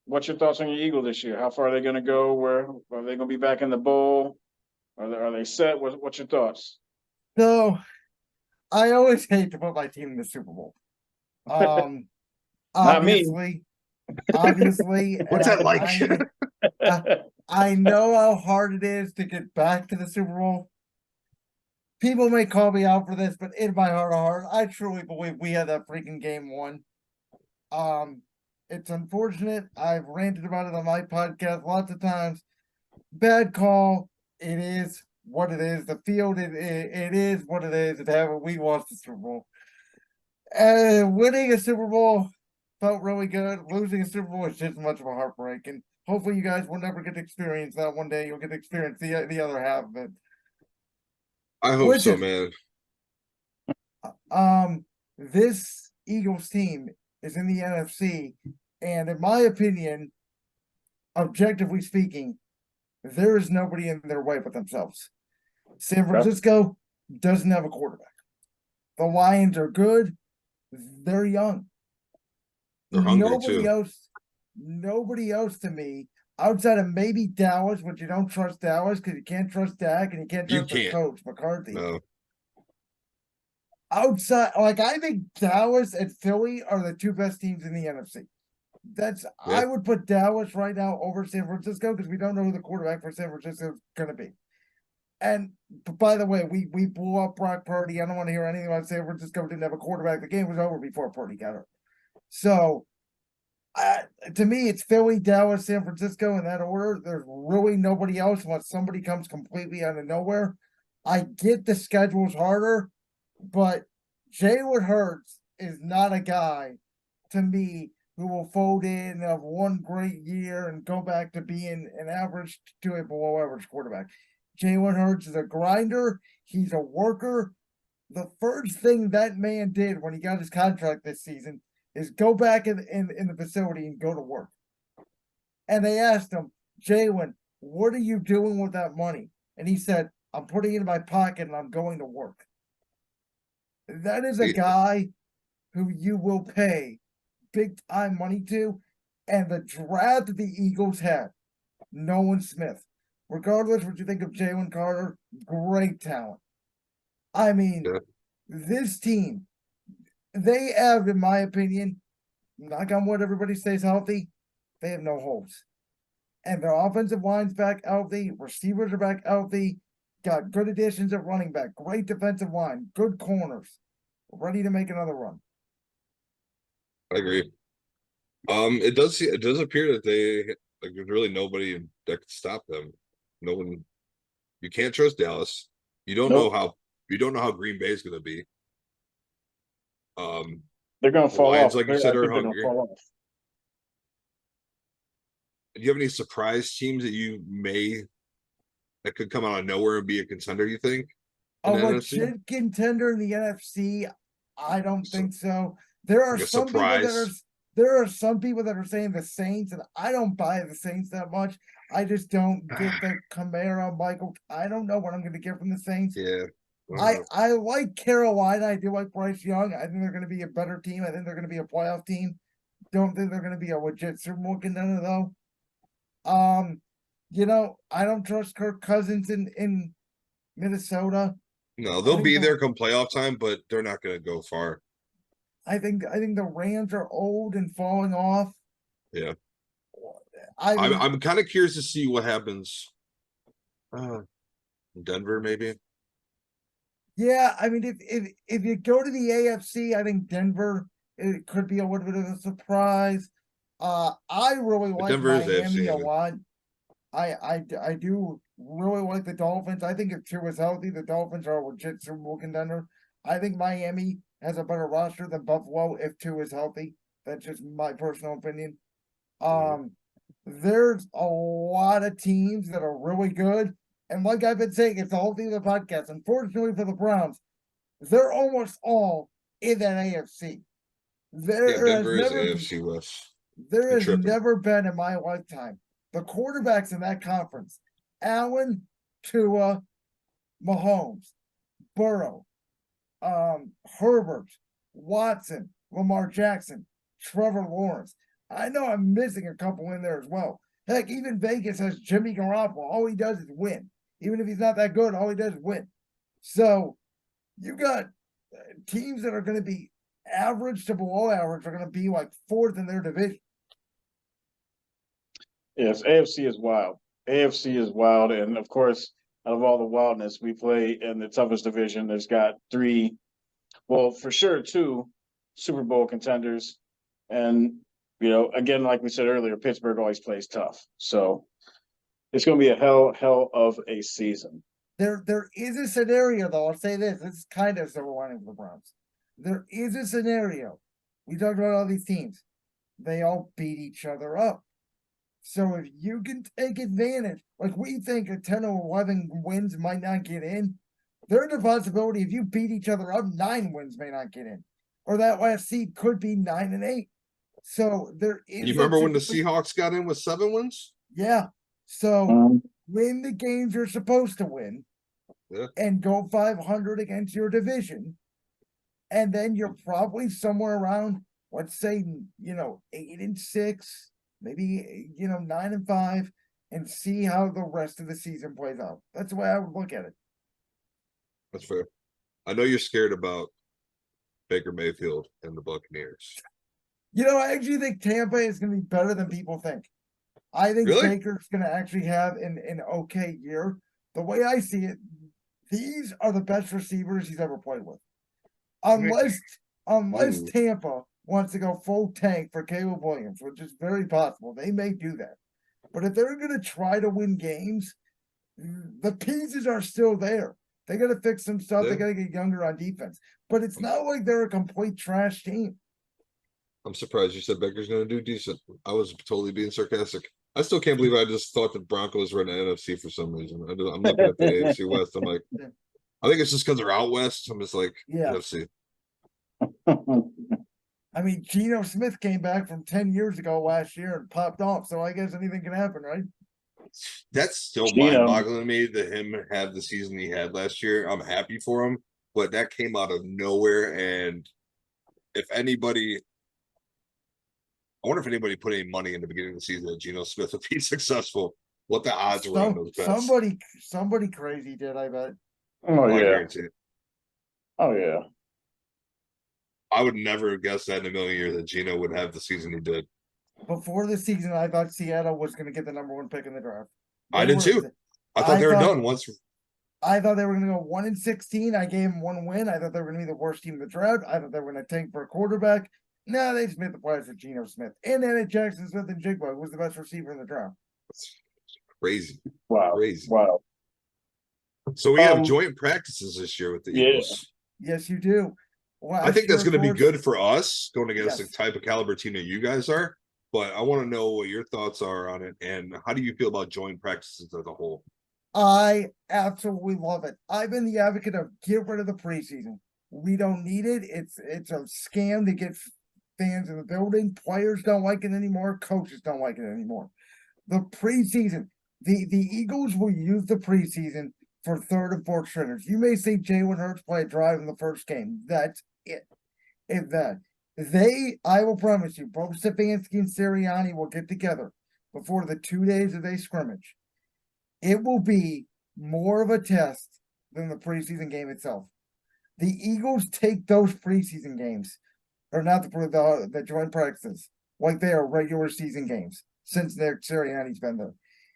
What's your thoughts on your Eagle this year? How far are they gonna go? Where are they gonna be back in the bowl? Are they set? What's your thoughts? So I always hate to put my team in the Super Bowl. Um, Not me. obviously, and What's that like? I know how hard it is to get back to the Super Bowl. People may call me out for this, but in my heart of heart, I truly believe we had that freaking game won. It's unfortunate. I've ranted about it on my podcast lots of times. Bad call. It is what it is. The field, it is what it is. We lost the Super Bowl. Winning a Super Bowl felt really good. Losing a Super Bowl is just much of a heartbreak. And hopefully you guys will never get to experience that one day. You'll get to experience the other half of it. I hope Which so, is, man. This Eagles team is in the NFC, and in my opinion, objectively speaking, there is nobody in their way but themselves. San Francisco doesn't have a quarterback. The Lions are good. They're young. They're hungry too. Nobody else to me, outside of maybe Dallas, but you don't trust Dallas because you can't trust Dak and you can't You trust their can't. coach, McCarthy. No. Outside, like I think Dallas and Philly are the two best teams in the NFC. Yeah. I would put Dallas right now over San Francisco because we don't know who the quarterback for San Francisco is going to be. And by the way, we blew up Brock Purdy. I don't want to hear anything about San Francisco didn't have a quarterback. The game was over before Purdy got hurt. So, to me, it's Philly, Dallas, San Francisco in that order. There's really nobody else unless somebody comes completely out of nowhere. I get the schedule's harder, but Jalen Hurts is not a guy to me who will fold in of one great year and go back to being an average to a below average quarterback. Jalen Hurts is a grinder. He's a worker. The first thing that man did when he got his contract this season is go back in the facility and go to work. And they asked him, Jalen, what are you doing with that money? And he said, I'm putting it in my pocket and I'm going to work. That is a guy who you will pay big time money to. And the draft that the Eagles had, Nolan Smith, regardless what you think of Jalen Carter, great talent. I mean, this team, they have, in my opinion, knock on wood, everybody stays healthy. They have no holes. And their offensive line's back healthy, receivers are back healthy, got good additions at running back, great defensive line, good corners, ready to make another run. I agree. It does appear that there's really nobody that could stop them. No one. You can't trust Dallas. You don't know how Green Bay is going to be. They're going to fall Lions, off. like you I said, think are they're going to hungry. fall off. Do you have any surprise teams that could come out of nowhere and be a contender, you think? A In the NFC? legit contender in the NFC, I don't So- think so. There are Like a some people that are surprise? saying the Saints, and I don't buy the Saints that much. I just don't get the Camara, Michael. I don't know what I'm going to get from the Saints. Yeah. I like Carolina. I do like Bryce Young. I think they're going to be a better team. I think they're going to be a playoff team. Don't think they're going to be a legit Super Bowl contender though. I don't trust Kirk Cousins in Minnesota. No, they'll think be the- there come playoff time, but they're not going to go far. I think the Rams are old and falling off. Yeah. I mean, I'm kind of curious to see what happens. Denver, maybe. yeah, I mean, if you go to the AFC, I think Denver it could be a little bit of a surprise. I really like Denver is Miami AFC, a I mean. lot. I do really like the Dolphins. I think if Tua is healthy, the Dolphins are a legit Super Bowl contender. I think Miami has a better roster than Buffalo if Tua is healthy. That's just my personal opinion. There's a lot of teams that are really good. And like I've been saying, it's the whole thing of the podcast. Unfortunately for the Browns, they're almost all in that AFC. Yeah, Denver is AFC West. There You're has tripping. never been in my lifetime the quarterbacks in that conference: Allen, Tua, Mahomes, Burrow, Herbert, Watson, Lamar Jackson, Trevor Lawrence. I know I'm missing a couple in there as well. Heck, even Vegas has Jimmy Garoppolo. All he does is win. Even if he's not that good, all he does is win. So you got teams that are going to be average to below average are going to be like fourth in their division. Yes, AFC is wild. AFC is wild, and of course, out of all the wildness, we play in the toughest division. There's got three, well, for sure, two Super Bowl contenders, and again, like we said earlier, Pittsburgh always plays tough. So it's going to be a hell of a season. There is a scenario, though. I'll say this: it's kind of silver lining for the Browns. There is a scenario. We talked about all these teams; they all beat each other up. So if you can take advantage, like we think a 10 or 11 wins might not get in, there's a possibility if you beat each other up, 9 wins may not get in, or that last seed could be 9 and 8. So there is. You remember when the Seahawks got in with 7 wins? Yeah. So win the games you're supposed to win, and go 500 against your division, and then you're probably somewhere around, let's say, 8-6, maybe 9-5, and see how the rest of the season plays out. That's the way I would look at it. That's fair. I know you're scared about Baker Mayfield and the Buccaneers. I actually think Tampa is going to be better than people think. I think Really? Baker's going to actually have an okay year. The way I see it, these are the best receivers he's ever played with. Unless Tampa wants to go full tank for Caleb Williams, which is very possible. They may do that. But if they're going to try to win games, the pieces are still there. They got to fix some stuff. Yeah. They got to get younger on defense. But it's not like they're a complete trash team. I'm surprised you said Baker's going to do decent. I was totally being sarcastic. I still can't believe I just thought the Broncos were in the NFC for some reason. I'm looking at the AFC West. I'm like, I think it's just because they're out west. I'm just like, Yeah. NFC. I mean, Geno Smith came back from 10 years ago last year and popped off. So I guess anything can happen, right? That's still Geno. mind-boggling to me that him have the season he had last year. I'm happy for him, but that came out of nowhere. And if anybody, I wonder if anybody put any money in the beginning of the season that Geno Smith would be successful. What the odds were on those bets? Somebody crazy did, I bet. Oh I yeah. guarantee it. Oh yeah. I would never have guessed that in a million years that Geno would have the season he did. Before the season, I thought Seattle was going to get the number 1 pick in the draft. I did too. I thought they were done once. I thought they were going to go 1-16. I gave them 1 win. I thought they were going to be the worst team in the draft. I thought they were going to tank for a quarterback. No, they just made the playoffs with Geno Smith. And then at Jackson Smith and Jigba, who was the best receiver in the draft. Crazy. Wow. Crazy. Wow. So we have joint practices this year with the Eagles. Yes, you do. I think that's going to be good for us going against the type of caliber team that you guys are. but I want to know what your thoughts are on it, and how do you feel about joint practices as a whole? I absolutely love it. I've been the advocate of get rid of the preseason. We don't need it. It's a scam to get fans in the building. Players don't like it anymore. Coaches don't like it anymore. The preseason, the Eagles will use the preseason for third and fourth stringers. You may see Jalen Hurts play a drive in the first game. That's it. If that I will promise you, both Stefanski and Sirianni will get together before the 2 days of a scrimmage. It will be more of a test than the preseason game itself. The Eagles take those preseason games, or not the joint practices, like they are regular season games since their Sirianni's been there.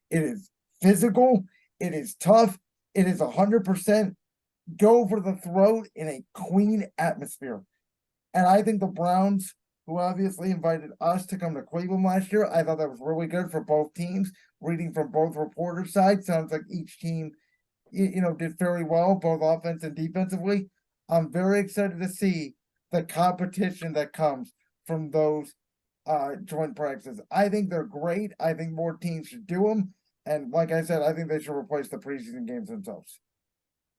It is physical. It is tough. It is 100% go for the throat in a clean atmosphere. And I think the Browns, who obviously invited us to come to Cleveland last year, I thought that was really good for both teams. Reading from both reporters' sides, sounds like each team, did very well, both offense and defensively. I'm very excited to see the competition that comes from those joint practices. I think they're great. I think more teams should do them. And like I said, I think they should replace the preseason games themselves.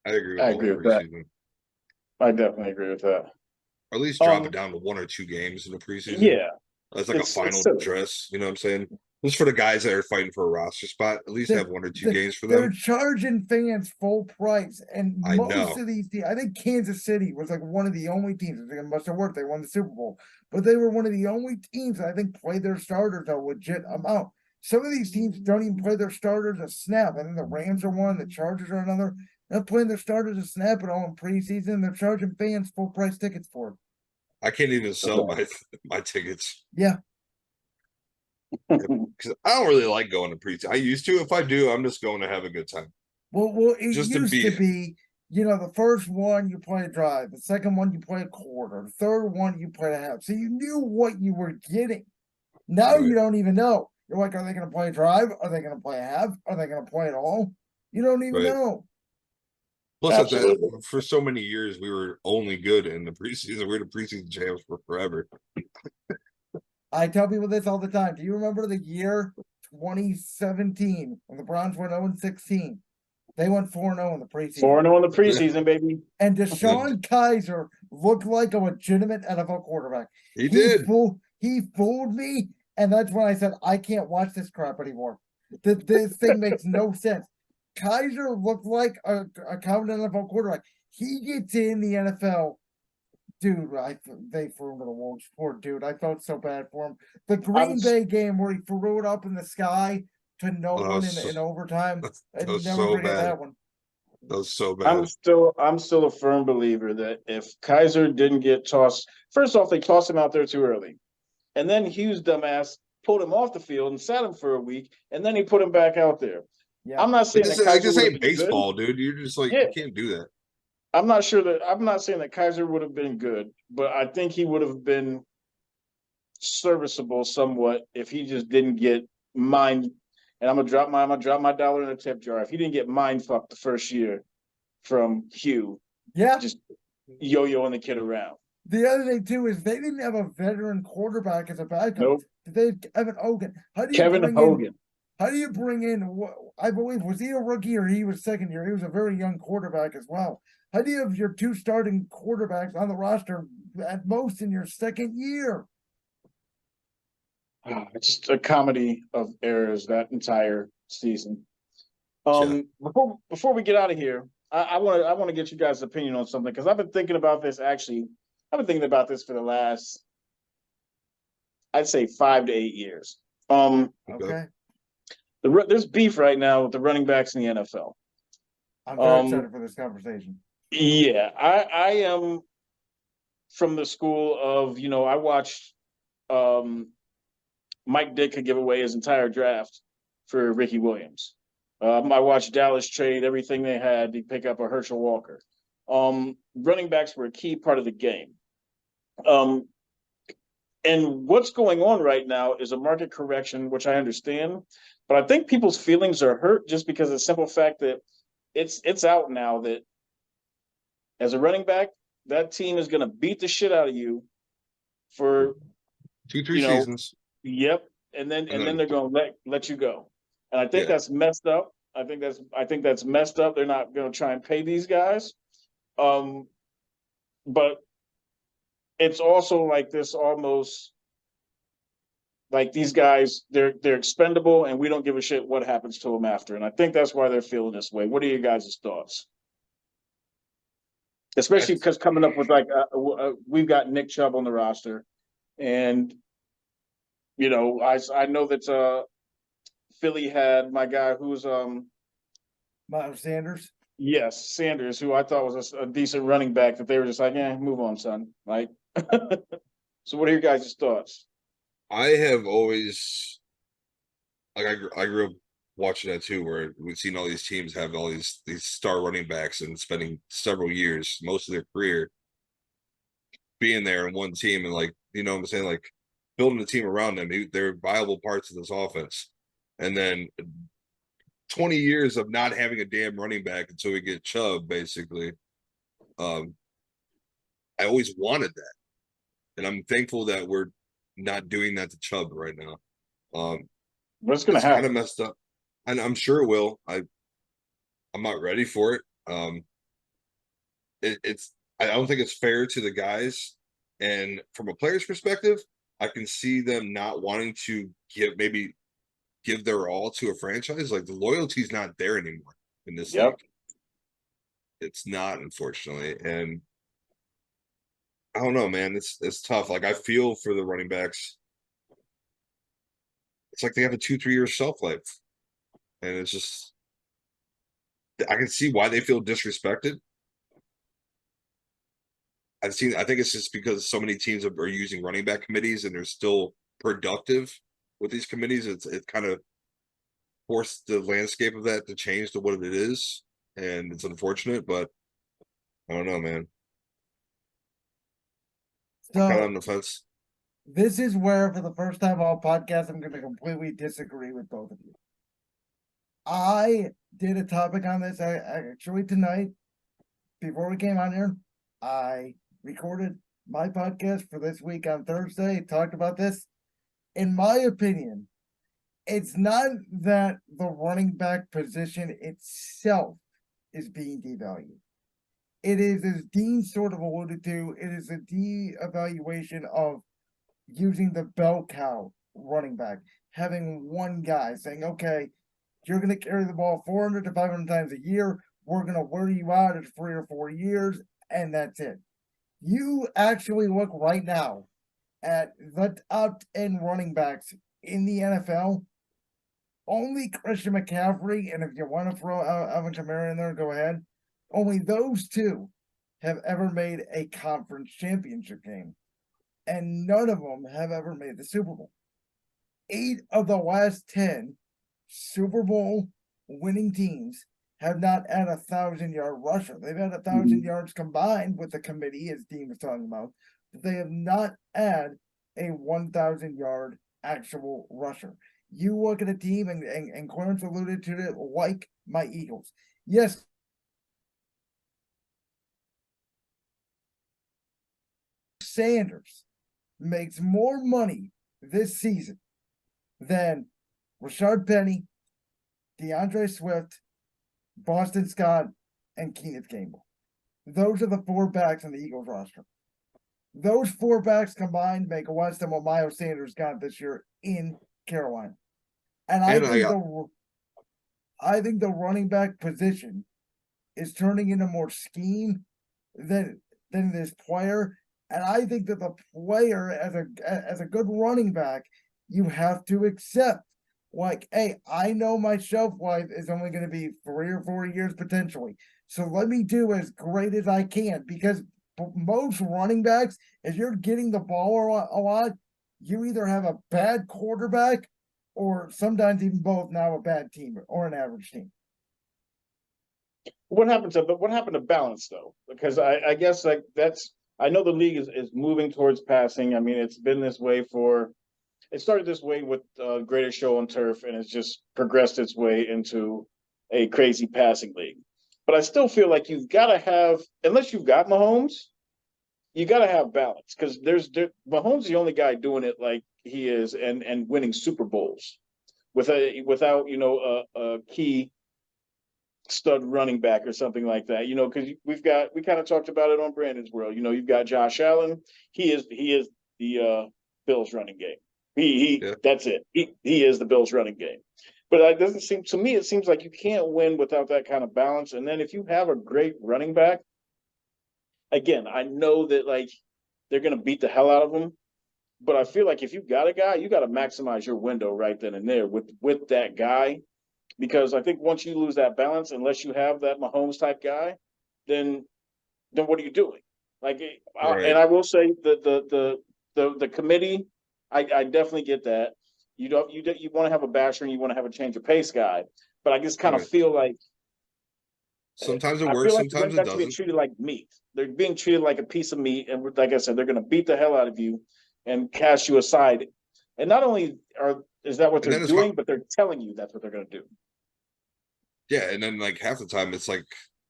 I agree with I the agree whole with that. preseason. I definitely agree with that. Or at least drop it down to 1 or 2 games in the preseason. Yeah, That's like it's a final silly. dress. You know what I'm saying? Just for the guys that are fighting for a roster spot, at least have 1 or 2 games for They're them. charging fans full price, and I most know. of these teams, I think Kansas City was like one of the only teams. I think it must have worked. They won the Super Bowl, but they were one of the only teams that I think played their starters a legit amount. Some of these teams don't even play their starters a snap. I think the Rams are one, the Chargers are another. They're playing their starters a snap at all in preseason. They're charging fans full price tickets for it. I can't even sell my tickets. Yeah. Because I don't really like going to preseason. I used to. If I do, I'm just going to have a good time. Well, it Just to used be to it. be, the first one you play a drive, the second one you play a quarter, the third one you play a half. So you knew what you were getting. Now you Right. don't even know. You're like, are they going to play a drive? Are they going to play a half? Are they going to play it all? You don't even Right. know. Plus, Absolutely. for so many years, we were only good in the preseason. We were the preseason champs for forever. I tell people this all the time. Do you remember the year 2017 when the Browns went 0-16? They went 4-0 in the preseason. 4-0 in the preseason, baby. And Deshaun Kaiser looked like a legitimate NFL quarterback. He did. He fooled me, and that's when I said I can't watch this crap anymore. This thing makes no sense. Kaiser looked like a competent NFL quarterback. He gets in the NFL. Dude, they threw him to the wolves. Poor dude. I felt so bad for him. The Green Bay game where he threw it up in the sky to no one in overtime. That I was never so forget bad. that one. That was so bad. I'm still a firm believer that if Kaiser didn't get tossed, first off, they tossed him out there too early. And then Hughes dumbass pulled him off the field and sat him for a week, and then he put him back out there. Yeah. I'm not saying that Kaiser this would ain't have been baseball, good. dude. You're just like, Yeah. you can't do that. I'm not saying that Kaiser would have been good, but I think he would have been serviceable somewhat if he just didn't get mind. And I'm gonna drop my dollar in a tip jar. If he didn't get mind fucked the first year from Hugh, Yeah. just yo-yoing the kid around. The other thing too is they didn't have a veteran quarterback as a backup. Nope. They Kevin Hogan. Kevin Hogan. How do you bring in? I believe was he a rookie or he was second year? He was a very young quarterback as well. How do you have your 2 starting quarterbacks on the roster at most in your second year? It's just a comedy of errors that entire season. Before we get out of here, I want to get you guys' opinion on something because I've been thinking about this. Actually, I've been thinking about this for the last, I'd say 5 to 8 years. Okay. There's beef right now with the running backs in the NFL. I'm very excited for this conversation. Yeah, I am from the school of, I watched Mike Ditka give away his entire draft for Ricky Williams. I watched Dallas trade everything they had to pick up a Herschel Walker. Running backs were a key part of the game. And what's going on right now is a market correction, which I understand, but I think people's feelings are hurt just because of the simple fact that it's out now that as a running back, that team is going to beat the shit out of you for 2-3 seasons. Yep. and then And then they're going to let you go. And I think Yeah. that's messed up. I think that's messed up. They're not going to try and pay these guys. But it's also like this almost like these guys, they're expendable, and we don't give a shit what happens to them after. And I think that's why they're feeling this way. What are your guys' thoughts? Especially because coming up with like we've got Nick Chubb on the roster, and I know that Philly had my guy who's Miles Sanders. yes, Sanders, who I thought was a decent running back. That they were just like, move on, son. Right. So, what are your guys' thoughts? I have always like I grew up watching that too, where we've seen all these teams have all these star running backs and spending several years, most of their career, being there in one team and like what I'm saying, like building a team around them. They're viable parts of this offense, and then 20 years of not having a damn running back until we get Chubb, basically. I always wanted that, and I'm thankful that we're not doing that to Chubb right now. What's going to It's kind of happen? messed up, and I'm sure it will. I'm not ready for it. It's I don't think it's fair to the guys, and from a player's perspective, I can see them not wanting to give their all to a franchise. Like the loyalty's not there anymore in this Yep. league. It's not, unfortunately, and I don't know, man. It's tough. Like I feel for the running backs. It's like they have a 2-3 year shelf life, and it's just I can see why they feel disrespected. I think it's just because so many teams are using running back committees and they're still productive with these committees. It kind of forced the landscape of that to change to what it is, and it's unfortunate, but I don't know, man. I'm kind of So on the fence. this is where, for the first time on podcast, I'm going to completely disagree with both of you. I did a topic on this actually tonight. Before we came on here, I recorded my podcast for this week on Thursday, talked about this. In my opinion, it's not that the running back position itself is being devalued. It is, as Dean sort of alluded to, it is a de-evaluation of using the bell cow running back, having one guy saying, okay, you're going to carry the ball 400 to 500 times a year. We're going to wear you out at 3 or 4 years, and that's it. You actually look right now at the top 10 running backs in the NFL. Only Christian McCaffrey, and if you want to throw Alvin Kamara in there, go ahead. Only those two have ever made a conference championship game, and none of them have ever made the Super Bowl. 8 of the last 10 Super Bowl winning teams have not had a 1,000-yard rusher. They've had 1,000 yards combined with the committee, as Dean was talking about, but they have not had a 1,000-yard actual rusher. You look at a team, and Clarence alluded to it, like my Eagles. Yes, Sanders makes more money this season than Rashard Penny, DeAndre Swift, Boston Scott, and Kenneth Gainwell. Those are the 4 backs on the Eagles roster. Those 4 backs combined make less than what Miles Sanders got this year in Carolina. And I think the running back position is turning into more scheme than this player. And I think that the player, as a good running back, you have to accept, like, hey, I know my shelf life is only going to be 3 or 4 years potentially. So let me do as great as I can, because most running backs, if you're getting the ball a lot, you either have a bad quarterback or sometimes even both, now a bad team or an average team. What happened to balance though? Because I guess like I know the league is moving towards passing. I mean, it's been this way it started this way with Greatest Show on Turf, and it's just progressed its way into a crazy passing league. But I still feel like you've got to have, unless you've got Mahomes, you got to have balance because Mahomes is the only guy doing it like he is and winning Super Bowls without a key stud running back or something like that. Because we kind of talked about it on Brandon's World. You've got Josh Allen. He is the Bills running game. He Yeah. That's it. He is the Bills running game. But it doesn't seem to me. It seems like you can't win without that kind of balance. And then if you have a great running back, again, I know that like they're going to beat the hell out of him. But I feel like if you got a guy, you got to maximize your window right then and there with that guy, because I think once you lose that balance, unless you have that Mahomes type guy, then what are you doing? Like, Right. and I will say the committee, I definitely get that. You want to have a basher and you want to have a change of pace guy, but I just kind of Right. feel like Sometimes it I works, feel like the running sometimes it backs are being doesn't. treated like meat. They're being treated like a piece of meat, and like I said, they're going to beat the hell out of you and cast you aside. And not only is that what And they're then doing, but they're telling you that's what they're going to do. yeah, and then like half the time it's like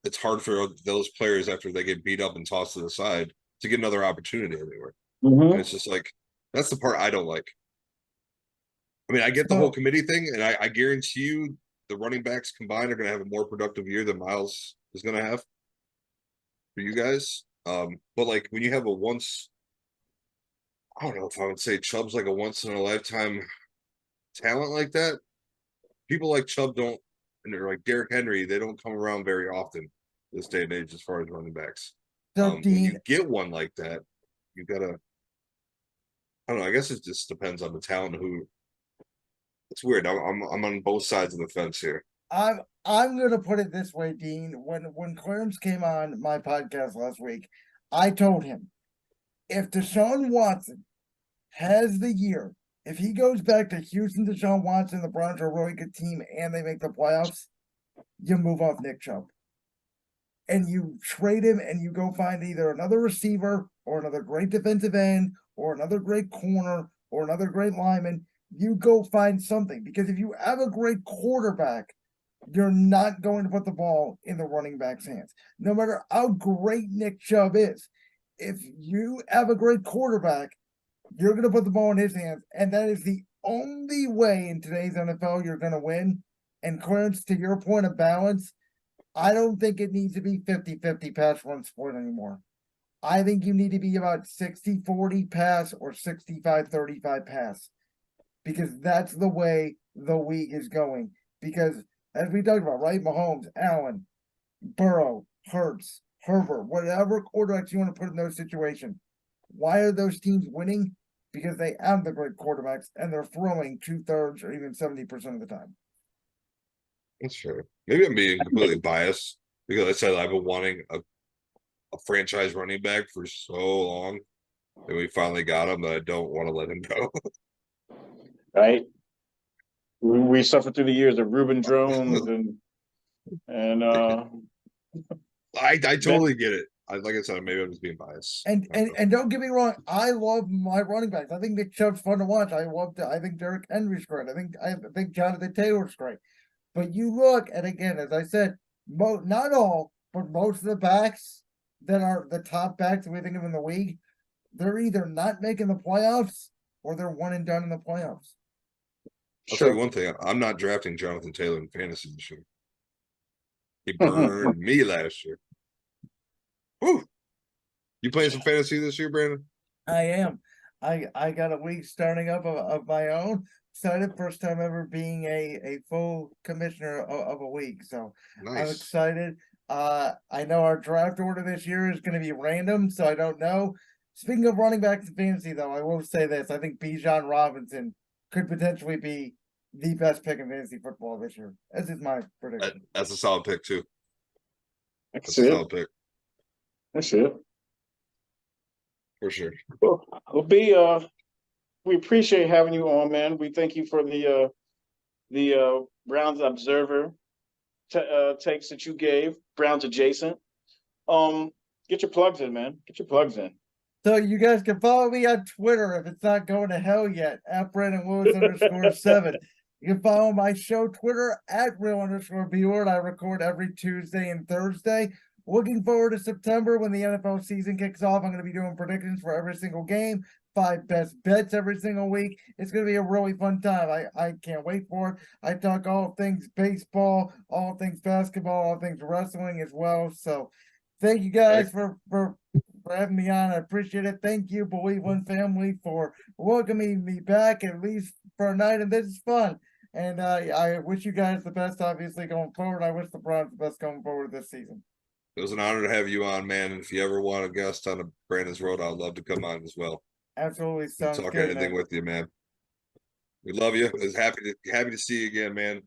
it's hard for those players after they get beat up and tossed to the side to get another opportunity anywhere. And it's just like that's the part I don't like. I mean, I get the whole So, committee thing, and I guarantee you the running backs combined are going to have a more productive year than Miles is going to have for you guys. But like when you have a once, I don't know if I would say Chubb's like a once in a lifetime talent like that. People like Chubb don't, and they're like Derrick Henry, they don't come around very often this day and age as far as running backs. When Dean, you get one like that, you gotta, I don't know. I guess it just depends on the talent who. It's weird. I'm on both sides of the fence here. I'm gonna put it this way, Dean. When Clarence came on my podcast last week, I told him if Deshaun Watson has the year, if he goes back to Houston, Deshaun Watson, the Browns are a really good team, and they make the playoffs, you move off Nick Chubb. And you trade him and you go find either another receiver or another great defensive end or another great corner or another great lineman. You go find something because if you have a great quarterback, you're not going to put the ball in the running back's hands. No matter how great Nick Chubb is, if you have a great quarterback, you're going to put the ball in his hands. And that is the only way in today's NFL you're going to win. And Clarence, to your point of balance, I don't think it needs to be 50-50 pass run split anymore. I think you need to be about 60-40 pass or 65-35 pass because that's the way the league is going. Because as we talked about, right? Mahomes, Allen, Burrow, Hurts, Herbert, whatever quarterbacks you want to put in those situations. Why are those teams winning? Because they have the great quarterbacks and they're throwing 2/3 or even 70% of the time. That's fair. Maybe I'm being completely biased because I said I've been wanting a franchise running back for so long, and we finally got him that I don't want to let him go. Right? We suffered through the years of Reuben Jones and I Ben. totally get it. Like I said, maybe I'm just being biased. And don't get me wrong, I love my running backs. I think Nick Chubb's fun to watch. I think Derrick Henry's great. I think Jonathan Taylor's great. But you look, and again, as I said, not all, but most of the backs that are the top backs we think of in the league, they're either not making the playoffs or they're one and done in the playoffs. I'll tell you Sure. one thing: I'm not drafting Jonathan Taylor in fantasy this year. He burned me last year. Whew. You playing some fantasy this year, Brandon? I am. I got a league starting up of my own. Excited, first time ever being a full commissioner of a league. So I'm Nice. excited. I know our draft order this year is going to be random, so I don't know. Speaking of running backs in fantasy, though, I will say this: I think Bijan Robinson could potentially be the best pick in fantasy football this year. This is my prediction. That's a solid pick too. That's That's a it. solid pick That's it. for sure. Well, we appreciate having you on, man. We thank you for the Browns Observer takes that you gave, Browns adjacent. Get your plugs in, man. Get your plugs in. So you guys can follow me on Twitter if it's not going to hell yet at Brandon Lewis _7. You can follow my show Twitter at real_viewer. I record every Tuesday and Thursday. Looking forward to September when the NFL season kicks off. I'm going to be doing predictions for every single game, 5 best bets every single week. It's going to be a really fun time. I can't wait for it. I talk all things baseball, all things basketball, all things wrestling as well. So thank you guys for having me on. I appreciate it. Thank you, Believe One family, for welcoming me back at least for a night. And this is fun. And I wish you guys the best, obviously, going forward. I wish the Browns the best going forward this season. It was an honor to have you on, man. And if you ever want a guest on a Brandon's Road, I'd love to come on as well. Absolutely, sounds Talk good, anything man. with you, man. We love you. It's happy to see you again, man.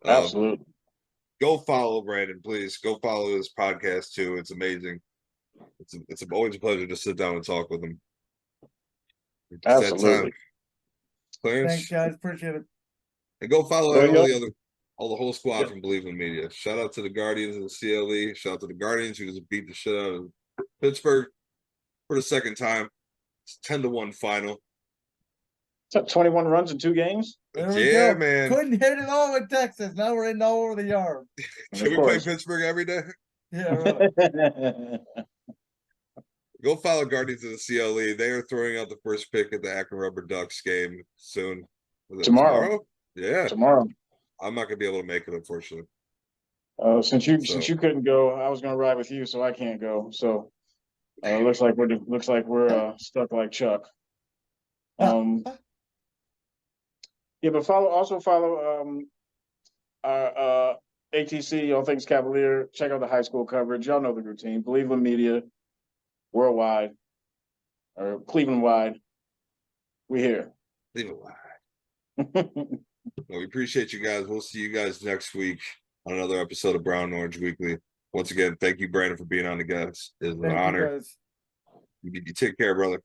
Absolutely. Go follow Brandon, please. Go follow his podcast too. It's amazing. It's always a pleasure to sit down and talk with him. It's that Absolutely. time. Clarence, Thanks, guys. Appreciate it. and go follow Well, all the whole squad Yeah. from Believe in Media. Shout out to the Guardians of the CLE. Shout out to the Guardians who just beat the shit out of Pittsburgh for the second time. It's 10-1 final. Took 21 runs in 2 games. There we Yeah, go. man. Couldn't hit it all in Texas. Now we're hitting all over the yard. Should we play Pittsburgh every day? Yeah, really. Go follow Guardians of the CLE. They are throwing out the first pick at the Akron Rubber Ducks game soon. Tomorrow. Yeah. Tomorrow. I'm not gonna be able to make it, unfortunately. Since you couldn't go, I was gonna ride with you, so I can't go. So looks like we're stuck like Chuck. Yeah, but follow our ATC, All Things Cavalier. Check out the high school coverage. Y'all know the routine. Believe in Media, worldwide or Cleveland wide. We here. Leave it wide. Well, we appreciate you guys. We'll see you guys next week on another episode of Brown and Orange Weekly. Once again, thank you, Brandon, for being on the guys. It's an honor. You guys. You take care, brother.